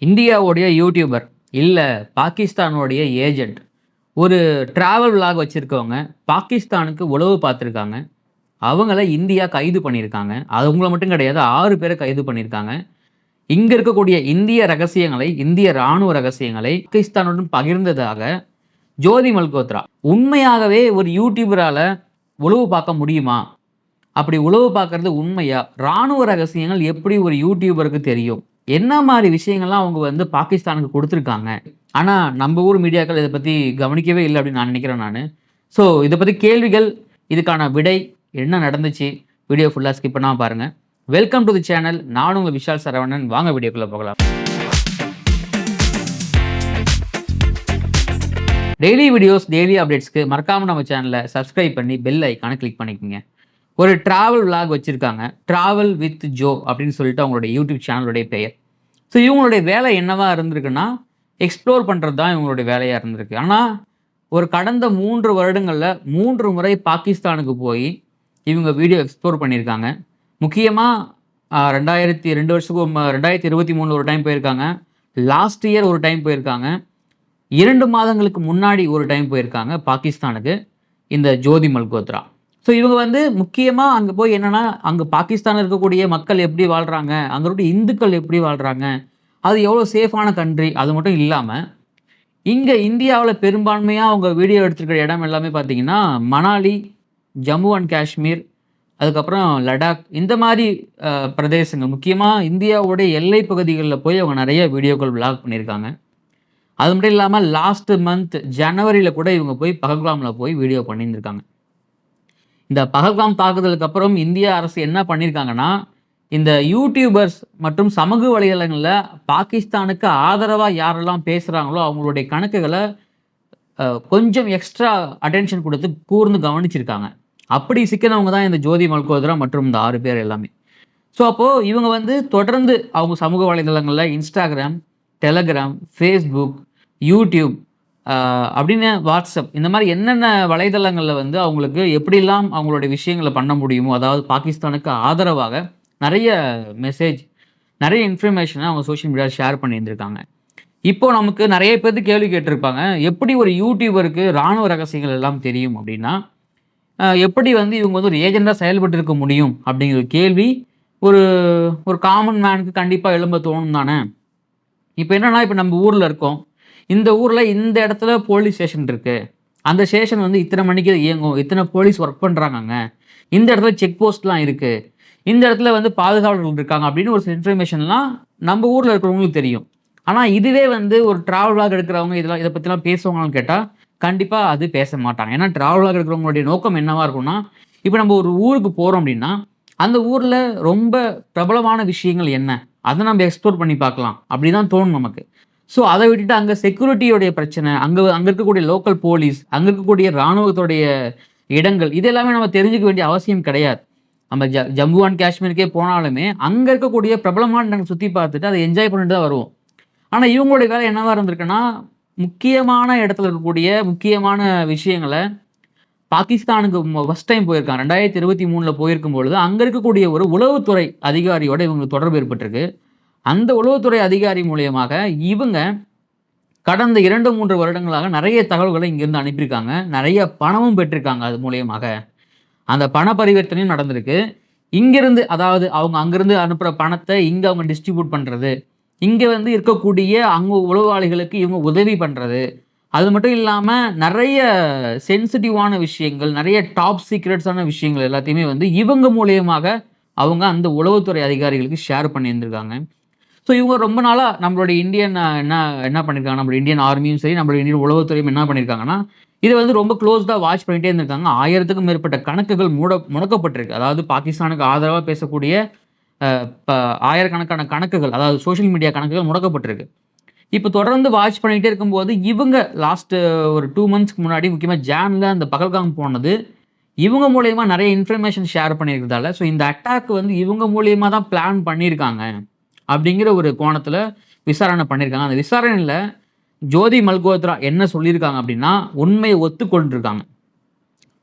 இந்தியாவுடைய யூடியூபர் இல்லை பாகிஸ்தானுடைய ஏஜெண்ட் ஒரு டிராவல் விலாக் வச்சுருக்கவங்க பாகிஸ்தானுக்கு உளவு பார்த்துருக்காங்க. அவங்கள இந்தியா கைது பண்ணியிருக்காங்க. அவங்கள மட்டும் கிடையாது, 6 பேரை கைது பண்ணியிருக்காங்க. இங்கே இருக்கக்கூடிய இந்திய ரகசியங்களை, இந்திய இராணுவ ரகசியங்களை பாகிஸ்தானுடன் பகிர்ந்ததாக ஜோதி மல்கோத்ரா. உண்மையாகவே ஒரு யூடியூபரால் உளவு பார்க்க முடியுமா? அப்படி உளவு பார்க்கறது உண்மையா? இராணுவ ரகசியங்கள் எப்படி ஒரு யூடியூபருக்கு தெரியும்? என்ன மாதிரி விஷயங்கள்லாம் அவங்க வந்து பாகிஸ்தானுக்கு கொடுத்துருக்காங்க. ஆனால் நம்ம ஊர் மீடியாக்கள் இதை பற்றி கவனிக்கவே இல்லை அப்படின்னு நான் நினைக்கிறேன் நான். ஸோ இதை பற்றி கேள்விகள், இதுக்கான விடை என்ன நடந்துச்சு, வீடியோ ஃபுல்லாக ஸ்கிப் பண்ணாமல் பாருங்கள். Welcome to the channel. நான் உங்கள் விஷால் சரவணன். வாங்க வீடியோக்குள்ளே போகலாம். டெய்லி வீடியோஸ், டெய்லி அப்டேட்ஸ்க்கு மறக்காமல் நம்ம சேனலை சப்ஸ்கிரைப் பண்ணி பெல் ஐக்கானை கிளிக் பண்ணிக்கோங்க. ஒரு ட்ராவல் விலாக் வச்சுருக்காங்க. ட்ராவல் வித் ஜோ அப்படின்னு சொல்லிட்டு அவங்களுடைய யூடியூப் சேனலுடைய பெயர். ஸோ இவங்களுடைய வேலை என்னவாக இருந்திருக்குன்னா, எக்ஸ்ப்ளோர் பண்ணுறது தான் இவங்களுடைய வேலையாக இருந்திருக்கு. ஆனால் ஒரு கடந்த 3 வருடங்களில் 3 முறை பாகிஸ்தானுக்கு போய் இவங்க வீடியோ எக்ஸ்ப்ளோர் பண்ணியிருக்காங்க. முக்கியமாக 2 வருஷத்துக்கு 2023 ஒரு டைம் போயிருக்காங்க. லாஸ்ட் இயர் ஒரு டைம் போயிருக்காங்க. 2 மாதங்களுக்கு முன்னாடி ஒரு டைம் போயிருக்காங்க பாகிஸ்தானுக்கு இந்த ஜோதி மல்கோத்ரா. ஸோ இவங்க வந்து முக்கியமாக அங்கே போய் என்னென்னா, அங்கே பாகிஸ்தானில் இருக்கக்கூடிய மக்கள் எப்படி வாழ்கிறாங்க, அங்கே இருக்கக்கூடிய இந்துக்கள் எப்படி வாழ்கிறாங்க, அது எவ்வளோ சேஃபான கண்ட்ரி, அது மட்டும் இல்லாமல் இங்கே இந்தியாவில் பெரும்பான்மையாக அவங்க வீடியோ எடுத்துருக்கிற இடம் எல்லாமே பார்த்திங்கன்னா மணாலி, ஜம்மு அண்ட் காஷ்மீர், அதுக்கப்புறம் லடாக், இந்த மாதிரி பிரதேசங்கள், முக்கியமாக இந்தியாவுடைய எல்லை பகுதிகளில் போய் அவங்க நிறைய வீடியோக்கள் விளாக் பண்ணியிருக்காங்க. அது மட்டும் இல்லாமல் லாஸ்ட் மந்த் ஜனவரியில் கூட இவங்க போய் பஹல்காமில் போய் வீடியோ பண்ணியிருந்திருக்காங்க. இந்த பஹல்காம் தாக்குதலுக்கு அப்புறம் இந்திய அரசு என்ன பண்ணியிருக்காங்கன்னா, இந்த யூடியூபர்ஸ் மற்றும் சமூக வலைதளங்களில் பாகிஸ்தானுக்கு ஆதரவாக யாரெல்லாம் பேசுகிறாங்களோ அவங்களுடைய கணக்குகளை கொஞ்சம் எக்ஸ்ட்ரா அட்டென்ஷன் கொடுத்து கூர்ந்து கவனிச்சிருக்காங்க. அப்படி சிக்கினவங்க தான் இந்த ஜோதி மல்கோத்ரா மற்றும் இந்த 6 பேர் எல்லாமே. ஸோ அப்போது இவங்க வந்து தொடர்ந்து அவங்க சமூக வலைதளங்களில் இன்ஸ்டாகிராம், டெலகிராம், ஃபேஸ்புக், யூடியூப் அப்படின்னு வாட்ஸ்அப், இந்த மாதிரி என்னென்ன வலைதளங்களில் வந்து அவங்களுக்கு எப்படிலாம் அவங்களுடைய விஷயங்களை பண்ண முடியுமோ, அதாவது பாகிஸ்தானுக்கு ஆதரவாக நிறைய மெசேஜ், நிறைய இன்ஃபர்மேஷனை அவங்க சோஷியல் மீடியாவில் ஷேர் பண்ணியிருந்திருக்காங்க. இப்போது நமக்கு நிறைய பேர் கேள்வி கேட்டிருப்பாங்க, எப்படி ஒரு யூடியூபருக்கு இராணுவ ரகசியங்கள் எல்லாம் தெரியும் அப்படின்னா, எப்படி வந்து இவங்க வந்து ஒரு ஏஜெண்டாக செயல்பட்டு இருக்க முடியும் அப்படிங்கிற கேள்வி ஒரு ஒரு காமன் மேனுக்கு கண்டிப்பாக எழும்ப தோணும் தானே. இப்போ என்னென்னா, இப்போ நம்ம ஊரில் இருக்கோம். இந்த ஊரில் இந்த இடத்துல போலீஸ் ஸ்டேஷன் இருக்குது. அந்த ஸ்டேஷன் வந்து இத்தனை மணிக்கு இயங்கும், இத்தனை போலீஸ் ஒர்க் பண்ணுறாங்கங்க, இந்த இடத்துல செக் போஸ்ட்லாம் இருக்குது, இந்த இடத்துல வந்து பாதுகாவலர்கள் இருக்காங்க அப்படின்னு ஒரு சில இன்ஃபர்மேஷன்லாம் நம்ம ஊரில் இருக்கிறவங்களுக்கு தெரியும். ஆனால் இதுவே வந்து ஒரு ட்ராவல் விலாக் எடுக்கிறவங்க இதை பற்றிலாம் பேசுவாங்கன்னு கேட்டால் கண்டிப்பாக அது பேச மாட்டாங்க. ஏன்னா ட்ராவல் விலாக் எடுக்கிறவங்களுடைய நோக்கம் என்னவாக இருக்கும்னா, இப்போ நம்ம ஒரு ஊருக்கு போகிறோம் அப்படின்னா அந்த ஊரில் ரொம்ப பிரபலமான விஷயங்கள் என்ன, அதை நம்ம எக்ஸ்ப்ளோர் பண்ணி பார்க்கலாம் அப்படி தான் தோணும் நமக்கு. ஸோ அதை விட்டுட்டு அங்கே செக்யூரிட்டியோடைய பிரச்சனை, அங்கே இருக்கக்கூடிய லோக்கல் போலீஸ், அங்கே இருக்கக்கூடிய இராணுவத்துடைய இடங்கள், இது எல்லாமே நம்ம தெரிஞ்சுக்க வேண்டிய அவசியம் கிடையாது. நம்ம ஜம்மு அண்ட் காஷ்மீருக்கே போனாலுமே அங்கே இருக்கக்கூடிய பிரபலமான இடங்கள் சுற்றி பார்த்துட்டு அதை என்ஜாய் பண்ணிட்டு தான் வருவோம். ஆனால் இவங்களுடைய வேலை என்னவாக இருந்திருக்குன்னா, முக்கியமான இடத்துல இருக்கக்கூடிய முக்கியமான விஷயங்களை பாகிஸ்தானுக்கு ஃபஸ்ட் டைம் போயிருக்காங்க. 2023 போயிருக்கும் பொழுது அங்கே இருக்கக்கூடிய ஒரு உளவுத்துறை அதிகாரியோட இவங்களுக்கு தொடர்பு ஏற்பட்டிருக்கு. அந்த உளவுத்துறை அதிகாரி மூலியமாக இவங்க கடந்த 2-3 வருடங்களாக நிறைய தகவல்களை இங்கேருந்து அனுப்பியிருக்காங்க. நிறைய பணமும் பெற்றிருக்காங்க. அது மூலியமாக அந்த பண பரிவர்த்தனையும் நடந்திருக்கு. இங்கேருந்து, அதாவது அவங்க அங்கேருந்து அனுப்புகிற பணத்தை இங்கே அவங்க டிஸ்ட்ரிபியூட் பண்ணுறது, இங்கே வந்து இருக்கக்கூடிய அங்கே உளவாளிகளுக்கு இவங்க உதவி பண்ணுறது, அது மட்டும் இல்லாமல் நிறைய சென்சிட்டிவான விஷயங்கள், நிறைய டாப் சீக்ரெட்ஸான விஷயங்கள் எல்லாத்தையுமே வந்து இவங்க மூலியமாக அவங்க அந்த உளவுத்துறை அதிகாரிகளுக்கு ஷேர் பண்ணியிருந்திருக்காங்க. ஸோ இவங்க ரொம்ப நாளாக நம்மளுடைய இந்தியன் என்ன பண்ணியிருக்காங்க, நம்மளுடைய இந்தியன் ஆர்மியும் சரி, நம்மளுடைய இந்தியன் உளவுத்துறையும் என்ன பண்ணியிருக்காங்கன்னா, இதை வந்து ரொம்ப க்ளோஸ்டாக வாட்ச் பண்ணிகிட்டே இருந்திருக்காங்க. 1000க்கும் மேற்பட்ட கணக்குகள் முடக்கப்பட்டிருக்கு. அதாவது பாகிஸ்தானுக்கு ஆதரவாக பேசக்கூடிய ஆயிரக்கணக்கான கணக்குகள், அதாவது சோஷியல் மீடியா கணக்குகள் முடக்கப்பட்டிருக்கு. இப்போ தொடர்ந்து வாட்ச் பண்ணிகிட்டே இருக்கும்போது இவங்க லாஸ்ட்டு ஒரு 2 மந்த்ஸ்க்கு முன்னாடி, முக்கியமாக ஜானில் அந்த பஹல்காம் போனது இவங்க மூலயமா நிறைய இன்ஃபர்மேஷன் ஷேர் பண்ணியிருக்கிறதால, ஸோ இந்த அட்டாக் வந்து இவங்க மூலியமாக தான் பிளான் பண்ணியிருக்காங்க அப்படிங்கிற ஒரு கோணத்தில் விசாரணை பண்ணியிருக்காங்க. அந்த விசாரணையில் ஜோதி மல்கோத்ரா என்ன சொல்லியிருக்காங்க அப்படின்னா, உண்மையை ஒத்துக்கொண்டிருக்காங்க.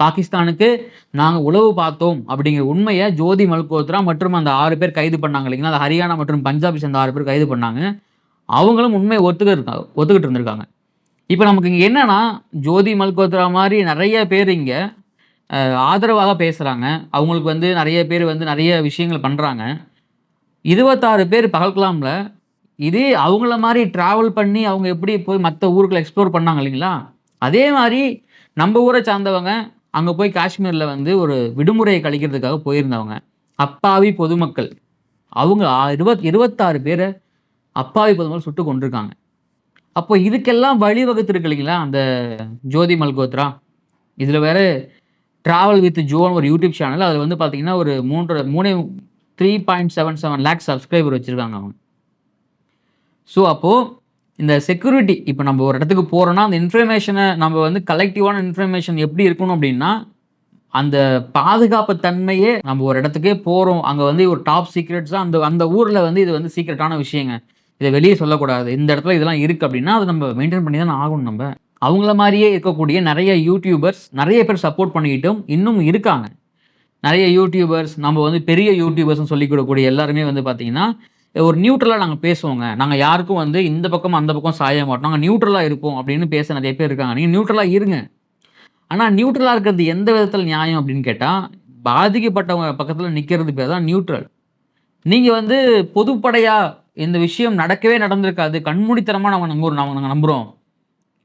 பாகிஸ்தானுக்கு நாங்கள் உளவு பார்த்தோம் அப்படிங்கிற உண்மையை ஜோதி மல்கோத்ரா மற்றும் அந்த 6 பேர் கைது பண்ணாங்க இல்லைங்களா, அந்த ஹரியானா மற்றும் பஞ்சாபை சேர்ந்த 6 பேர் கைது பண்ணாங்க. அவங்களும் உண்மையை ஒத்துக்கிட்டு இருந்திருக்காங்க. இப்போ நமக்கு இங்கே என்னன்னா, ஜோதி மல்கோத்ரா மாதிரி நிறைய பேர் இங்கே ஆதரவாக பேசுகிறாங்க. அவங்களுக்கு வந்து நிறைய பேர் வந்து நிறைய விஷயங்கள் பண்ணுறாங்க. 26 பேர் பகல்கலாம்ல இதே அவங்கள மாதிரி ட்ராவல் பண்ணி அவங்க எப்படி போய் மற்ற ஊருக்குள்ள எக்ஸ்ப்ளோர் பண்ணாங்க இல்லைங்களா, அதே மாதிரி நம்ம ஊரை சார்ந்தவங்க அங்கே போய் காஷ்மீரில் வந்து ஒரு விடுமுறையை கழிக்கிறதுக்காக போயிருந்தவங்க. அப்பாவி பொதுமக்கள் அவங்க 26 பேரை அப்பாவி பொதுமக்கள் சுட்டு கொண்டிருக்காங்க. அப்போ இதுக்கெல்லாம் வழிவகுத்திருக்கு இல்லைங்களா அந்த ஜோதி மல்கோத்ரா. இதில் வேற ட்ராவல் வித் ஜோன்னு ஒரு யூடியூப் சேனல். அதில் வந்து பார்த்தீங்கன்னா ஒரு 3.77 லேக் சப்ஸ்கிரைபர் வச்சுருக்காங்க அவங்க. ஸோ அப்போது இந்த செக்யூரிட்டி இப்போ நம்ம ஒரு இடத்துக்கு போகிறோன்னா அந்த இன்ஃபர்மேஷனை நம்ம வந்து கலெக்டிவான இன்ஃபர்மேஷன் எப்படி இருக்கணும் அப்படின்னா, அந்த பாதுகாப்பு தன்மையே நம்ம ஒரு இடத்துக்கே போகிறோம், அங்கே வந்து ஒரு டாப் சீக்ரெட்ஸாக அந்த அந்த ஊரில் வந்து இது வந்து சீக்ரெட்டான விஷயங்க, இதை வெளியே சொல்லக்கூடாது, இந்த இடத்துல இதெல்லாம் இருக்குது அப்படின்னா அதை நம்ம மெயின்டைன் பண்ணி தானே ஆகணும். நம்ம அவங்கள மாதிரியே இருக்கக்கூடிய நிறைய யூடியூபர்ஸ் நிறைய பேர் சப்போர்ட் பண்ணிக்கிட்டும் இன்னும் இருக்காங்க. நிறைய யூடியூபர்ஸ் நம்ம வந்து பெரிய யூடியூபர்ஸ்னு சொல்லிக்கூடக்கூடிய எல்லாருமே வந்து பார்த்தீங்கன்னா ஒரு நியூட்ரலாக நாங்கள் பேசுவோங்க, நாங்கள் யாருக்கும் வந்து இந்த பக்கம் அந்த பக்கம் சாய மாட்டோம், நாங்கள் நியூட்ரலாக இருப்போம் அப்படின்னு பேச நிறைய பேர் இருக்காங்க. நீங்கள் நியூட்ரலாக இருங்க. ஆனால் நியூட்ரலாக இருக்கிறது எந்த விதத்தில் நியாயம் அப்படின்னு கேட்டால், பாதிக்கப்பட்டவங்க பக்கத்தில் நிற்கிறது பேர் தான் நியூட்ரல். நீங்கள் வந்து பொதுப்படையாக இந்த விஷயம் நடக்கவே நடந்திருக்காது, கண்மூடித்தனமாக நாங்கள் நம்புகிறோம்,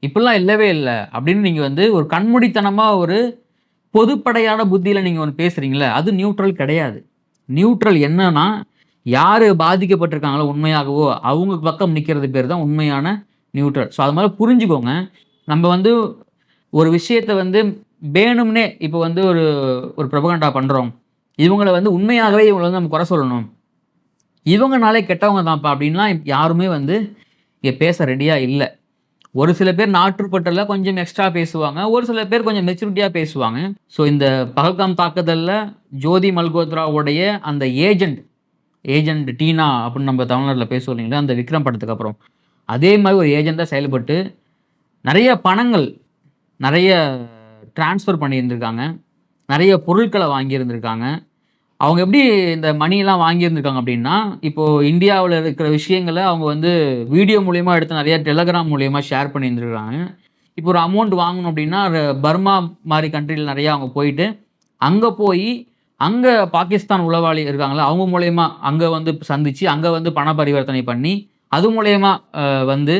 இப்படிலாம் இல்லவே இல்லை அப்படின்னு நீங்கள் வந்து ஒரு கண்மூடித்தனமாக ஒரு பொதுப்படையான புத்தியில் நீங்கள் ஒன்று பேசுகிறீங்களே, அது நியூட்ரல் கிடையாது. நியூட்ரல் என்னன்னா, யார் பாதிக்கப்பட்டிருக்காங்களோ உண்மையாகவோ அவங்க பக்கம் நிற்கிறது பேர் தான் உண்மையான நியூட்ரல். ஸோ அது மாதிரி புரிஞ்சுக்கோங்க. நம்ம வந்து ஒரு விஷயத்தை வந்து வேணும்னே இப்போ வந்து ஒரு ஒரு ப்ரொபகண்டா பண்ணுறோம், இவங்களை வந்து உண்மையாகவே இவங்களை வந்து நம்ம குறை சொல்லணும், இவங்கனாலே கெட்டவங்க தான்ப்பா அப்படின்லாம் யாருமே வந்து இங்கே பேச ரெடியாக இல்லை. ஒரு சில பேர் நாட்டுப்பட்டல கொஞ்சம் எக்ஸ்ட்ரா பேசுவாங்க, ஒரு சில பேர் கொஞ்சம் மெச்சூரிட்டியாக பேசுவாங்க. ஸோ இந்த பகல்காம் தாக்குதலில் ஜோதி மல்கோத்ராவுடைய அந்த ஏஜெண்ட் டீனா அப்படின்னு நம்ம தமிழ்நாட்டில் பேசுவோம் இல்லைங்களா, அந்த விக்ரம் படத்துக்கு அப்புறம் அதே மாதிரி ஒரு ஏஜெண்டாக செயல்பட்டு நிறைய பணங்கள் நிறைய டிரான்ஸ்ஃபர் பண்ணியிருந்திருக்காங்க, நிறைய பொருட்களை வாங்கியிருந்திருக்காங்க. அவங்க எப்படி இந்த மணியெல்லாம் வாங்கியிருந்திருக்காங்க அப்படின்னா, இப்போது இந்தியாவில் இருக்கிற விஷயங்களை அவங்க வந்து வீடியோ மூலியமாக எடுத்து நிறைய டெலகிராம் மூலியமாக ஷேர் பண்ணியிருந்துருக்காங்க. இப்போ ஒரு அமௌண்ட் வாங்கணும் அப்படின்னா பர்மா மாதிரி கண்ட்ரியில் நிறையா அவங்க போயிட்டு அங்கே போய் அங்கே பாகிஸ்தான் உளவாளி இருக்காங்களா அவங்க மூலயமா அங்கே வந்து சந்தித்து அங்கே வந்து பண பரிவர்த்தனை பண்ணி அது மூலயமா வந்து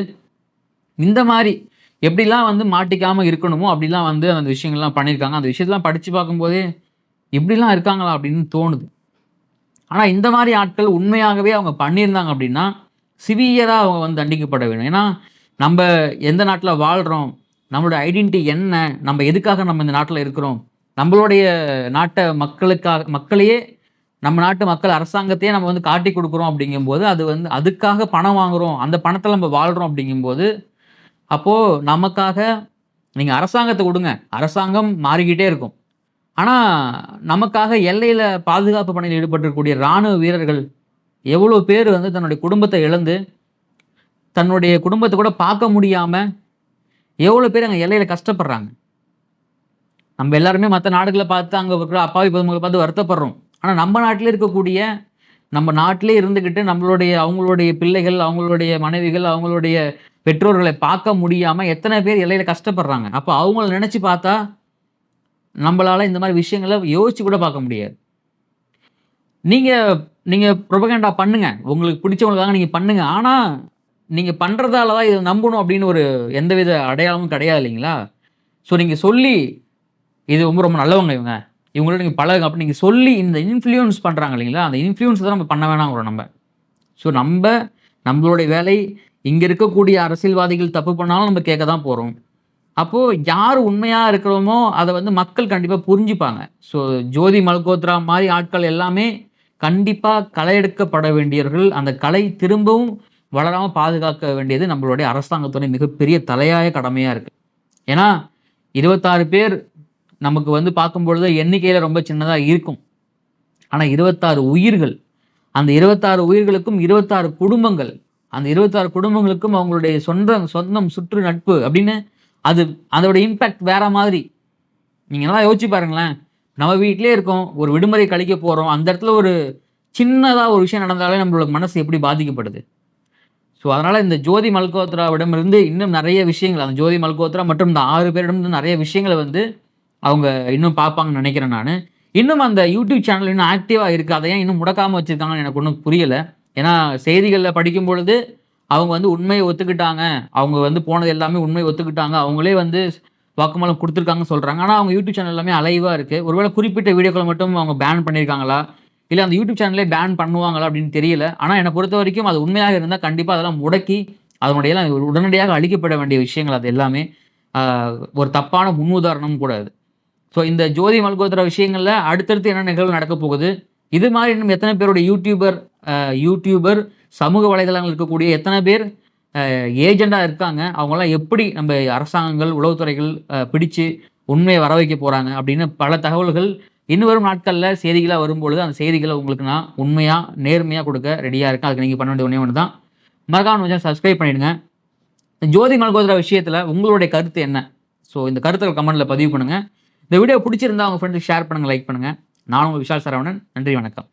இந்த மாதிரி எப்படிலாம் வந்து மாட்டிக்காமல் இருக்கணுமோ அப்படிலாம் வந்து அந்த விஷயங்கள்லாம் பண்ணியிருக்காங்க. அந்த விஷயத்தெலாம் படித்து பார்க்கும்போதே இப்படிலாம் இருக்காங்களா அப்படின்னு தோணுது. ஆனால் இந்த மாதிரி ஆட்கள் உண்மையாகவே அவங்க பண்ணியிருந்தாங்க அப்படின்னா சிவியராக அவங்க வந்து தண்டிக்கப்பட வேணும். ஏன்னா நம்ம எந்த நாட்டில் வாழ்கிறோம், நம்மளோட ஐடென்டிட்டி என்ன, நம்ம எதுக்காக நம்ம இந்த நாட்டில் இருக்கிறோம், நம்மளுடைய நாட்டை மக்களையே நம்ம நாட்டு மக்கள் அரசாங்கத்தையே நம்ம வந்து காட்டி கொடுக்குறோம் அப்படிங்கும்போது அது வந்து அதுக்காக பணம் வாங்குகிறோம், அந்த பணத்தில் நம்ம வாழ்கிறோம் அப்படிங்கும்போது அப்போது நமக்காக நீங்கள் அரசாங்கத்தை கொடுங்க, அரசாங்கம் மாறிக்கிட்டே இருக்கும். ஆனால் நமக்காக எல்லையில் பாதுகாப்பு பணியில் ஈடுபட்டிருக்கக்கூடிய இராணுவ வீரர்கள் எவ்வளோ பேர் வந்து தன்னுடைய குடும்பத்தை இழந்து தன்னுடைய குடும்பத்தை கூட பார்க்க முடியாமல் எவ்வளோ பேர் அங்கே எல்லையில் கஷ்டப்படுறாங்க. நம்ம எல்லாருமே மற்ற நாடுகளை பார்த்து அங்கே இருக்கிற அப்பாவி பொதுமக்களை பார்த்து வருத்தப்படுறோம். ஆனால் நம்ம நாட்டிலே இருக்கக்கூடிய நம்ம நாட்டிலே இருந்துக்கிட்டு அவங்களுடைய பிள்ளைகள், அவங்களுடைய மனைவிகள், அவங்களுடைய பெற்றோர்களை பார்க்க முடியாமல் எத்தனை பேர் எல்லையில் கஷ்டப்படுறாங்க. அப்போ அவங்கள நினச்சி பார்த்தா நம்மளால் இந்த மாதிரி விஷயங்களை யோசித்து கூட பார்க்க முடியாது. நீங்கள் ப்ரொபகண்டா பண்ணுங்கள், உங்களுக்கு பிடிச்சவங்களுக்காக நீங்கள் பண்ணுங்கள். ஆனால் நீங்கள் பண்ணுறதால தான் இதை நம்பணும் அப்படின்னு ஒரு எந்தவித அடையாளமும் கிடையாது இல்லைங்களா. ஸோ நீங்கள் சொல்லி இது ரொம்ப ரொம்ப நல்லவங்க இவங்களோட நீங்கள் பழகுங்க அப்படின்னு நீங்கள் சொல்லி இந்த இன்ஃப்ளூயன்ஸ் பண்ணுறாங்க இல்லைங்களா, அந்த இன்ஃப்ளூயன்ஸ் தான் நம்ம பண்ண வேணாங்கிறோம் நம்ம. ஸோ நம்மளுடைய வேலை இங்கே இருக்கக்கூடிய அரசியல்வாதிகள் தப்பு பண்ணாலும் நம்ம கேட்க தான் போகிறோம். அப்போது யார் உண்மையாக இருக்கிறோமோ அதை வந்து மக்கள் கண்டிப்பாக புரிஞ்சுப்பாங்க. ஸோ ஜோதி மல்கோத்ரா மாதிரி ஆட்கள் எல்லாமே கண்டிப்பாக களை எடுக்கப்பட வேண்டியவர்கள். அந்த கலை திரும்பவும் வளராமல் பாதுகாக்க வேண்டியது நம்மளுடைய அரசாங்கத்துடைய மிகப்பெரிய தலையாய கடமையாக இருக்குது. ஏன்னா 26 பேர் நமக்கு வந்து பார்க்கும்பொழுது எண்ணிக்கையில் ரொம்ப சின்னதாக இருக்கும். ஆனால் 26 உயிர்கள், அந்த 26 உயிர்களுக்கும் 26 குடும்பங்கள், அந்த 26 குடும்பங்களுக்கும் அவங்களுடைய சொந்தம் சுற்று நட்பு அப்படின்னு அதோட இம்பேக்ட் வேற மாதிரி. நீங்கள் நல்லா யோசிச்சு பாருங்களேன். நம்ம வீட்டிலே இருக்கோம், ஒரு விடுமுறை கழிக்க போகிறோம், அந்த இடத்துல ஒரு சின்னதாக ஒரு விஷயம் நடந்தாலே நம்மளோட மனசு எப்படி பாதிக்கப்படுது. ஸோ அதனால் இந்த ஜோதி மல்கோத்ராவிடமிருந்து இன்னும் நிறைய விஷயங்கள், அந்த ஜோதி மல்கோத்ரா மற்றும் இந்த 6 பேரிடமிருந்து நிறைய விஷயங்களை வந்து அவங்க இன்னும் பார்ப்பாங்கன்னு நினைக்கிறேன் நான். இன்னும் அந்த யூடியூப் சேனல் இன்னும் ஆக்டிவாக இருக்குது. அதை ஏன் இன்னும் முடக்காமல் வச்சுருக்காங்கன்னு எனக்கு ஒன்றும் புரியலை. ஏன்னா செய்திகளில் படிக்கும் பொழுது அவங்க வந்து உண்மையை ஒத்துக்கிட்டாங்க, அவங்க வந்து போனது எல்லாமே உண்மையை ஒத்துக்கிட்டாங்க, அவங்களே வந்து வாக்குமூலம் கொடுத்துருக்காங்கன்னு சொல்கிறாங்க. ஆனால் அவங்க யூடியூப் சேனல் எல்லாமே அலைவாக இருக்குது. ஒருவேளை குறிப்பிட்ட வீடியோக்களை மட்டும் அவங்க பேன் பண்ணியிருக்காங்களா, இல்லை அந்த யூடியூப் சேனலே பேன் பண்ணுவாங்களா அப்படின்னு தெரியல. ஆனால் என்னை பொறுத்த வரைக்கும் அது உண்மையாக இருந்தால் கண்டிப்பாக அதெல்லாம் முடக்கி அதனுடைய உடனடியாக அழிக்கப்பட வேண்டிய விஷயங்கள் அது எல்லாமே. ஒரு தப்பான முன்னுதாரணம் கூட அது. ஸோ இந்த ஜோதி மல்கோத்ரா விஷயங்களில் அடுத்தடுத்து என்ன நிகழ்வு நடக்க போகுது, இது மாதிரி இன்னும் எத்தனை பேருடைய யூடியூபர் சமூக வலைதளங்கள் இருக்கக்கூடிய எத்தனை பேர் ஏஜெண்டாக இருக்காங்க, அவங்களாம் எப்படி நம்ம அரசாங்கங்கள் உளவுத்துறைகள் பிடிச்சு உண்மையை வர வைக்க போகிறாங்க அப்படின்னு பல தகவல்கள் இன்னும் வரும் நாட்களில் செய்திகளாக வரும்பொழுது அந்த செய்திகளை உங்களுக்கு நான் உண்மையாக நேர்மையாக கொடுக்க ரெடியாக இருக்கேன். அதுக்கு நீங்கள் பண்ண வேண்டிய ஒன்று தான், மறக்காம கொஞ்சம் சப்ஸ்கிரைப் பண்ணிவிடுங்க. ஜோதி மல்கோத்ரா விஷயத்தில் உங்களுடைய கருத்து என்ன? ஸோ இந்த கருத்துக்கள் கமெண்ட்டில் பதிவு பண்ணுங்கள். இந்த வீடியோ பிடிச்சிருந்தா உங்கள் ஃப்ரெண்ட்ஸுக்கு ஷேர் பண்ணுங்கள், லைக் பண்ணுங்கள். நான் உங்கள் விஷால் சரவணன். நன்றி, வணக்கம்.